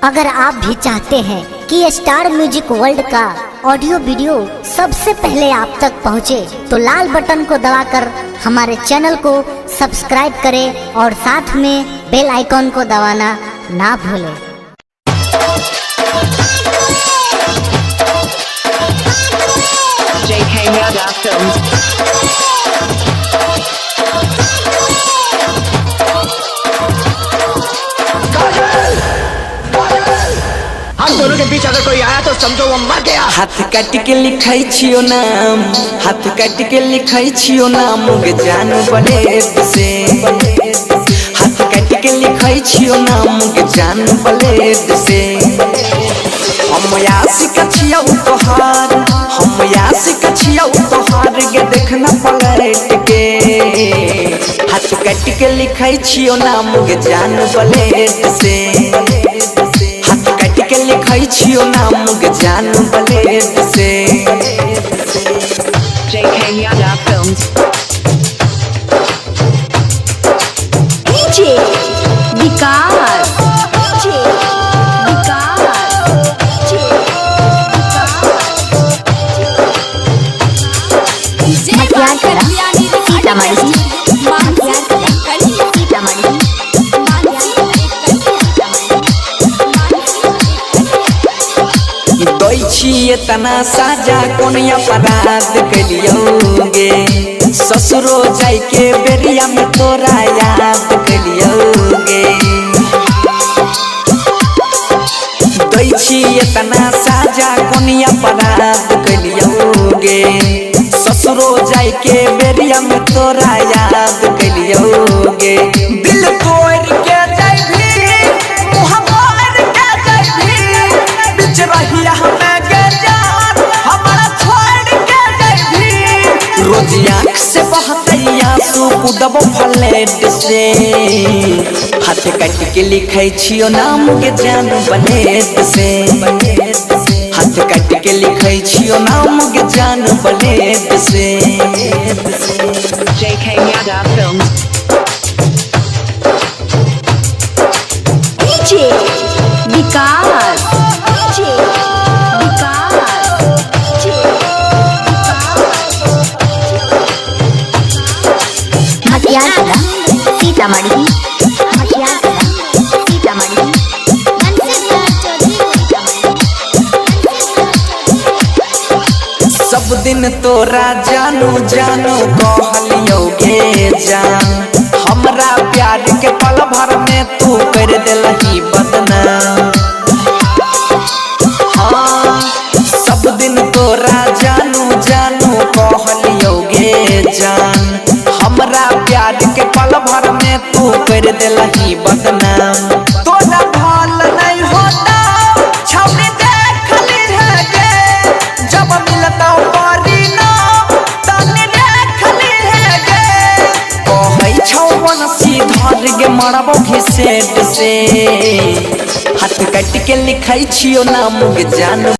अगर आप भी चाहते हैं कि स्टार म्यूजिक वर्ल्ड का ऑडियो वीडियो सबसे पहले आप तक पहुंचे, तो लाल बटन को दबाकर हमारे चैनल को सब्सक्राइब करें और साथ में बेल आइकॉन को दबाना ना भूलें। JK Yada Films। हम दोनों के बीच अगर कोई आया तो समझो वो मर गया। हाथ काट के लिखाई छियो नाम, हाथ काट के लिखाई छियो नाम गे जान बलेद से। हाथ काट के लिखाई छियो नाम गे जान बलेद से। हम यासिक छियो तोहार, हम यासिक छियो तोहार गे देखना पलट के। हाथ काट के लिखाई छियो नाम गे जान बलेद से। के लिखाई छियो नाम गे जान बलेद से। JK Yada Films। DJ विकास, DJ विकास, DJ सीतामढ़ी। छिए तना साजा कोन अपराध कलियोगे, ससुरो जाय के बेरिया में तोरा याद कलियोगे। दई छिए तना साजा कोन अपराध कलियोगे, ससुरो जाय के बेरिया में तोरा याद कलियोगे। दिल तोड़ के जाय भी, मुँह मोड़ के जाय भी, बिच रहिया रोज आँख से बहतई आंसू कुदबो फ्लेट से। हाथ काट के लिखाई छियो नाम गे जान बलेद से। हाथ काट के लिखाई छियो नाम गे जान बलेद से। JK Yada Films। DJ विकास, DJ सीतामढ़ी, सीतामढ़ी। सब दिन तोरा जानू जानू कहलियोगे जान, हमरा प्यार के पल भर में तू कर देलही बदनाम। हाँ, सब दिन तोरा जानू जानू कहलियोगे जान, हमरा प्यार के पल भर में तू कर देलही बदनाम। तोरा भल नहीं होता छौनी देखली है गे, जब मिलता पारी ना तनी देखली है गे। कहै छौ बनसी धर गे मरबो घिसेट से। हाथ काट के लिखाई छियो नाम गे जान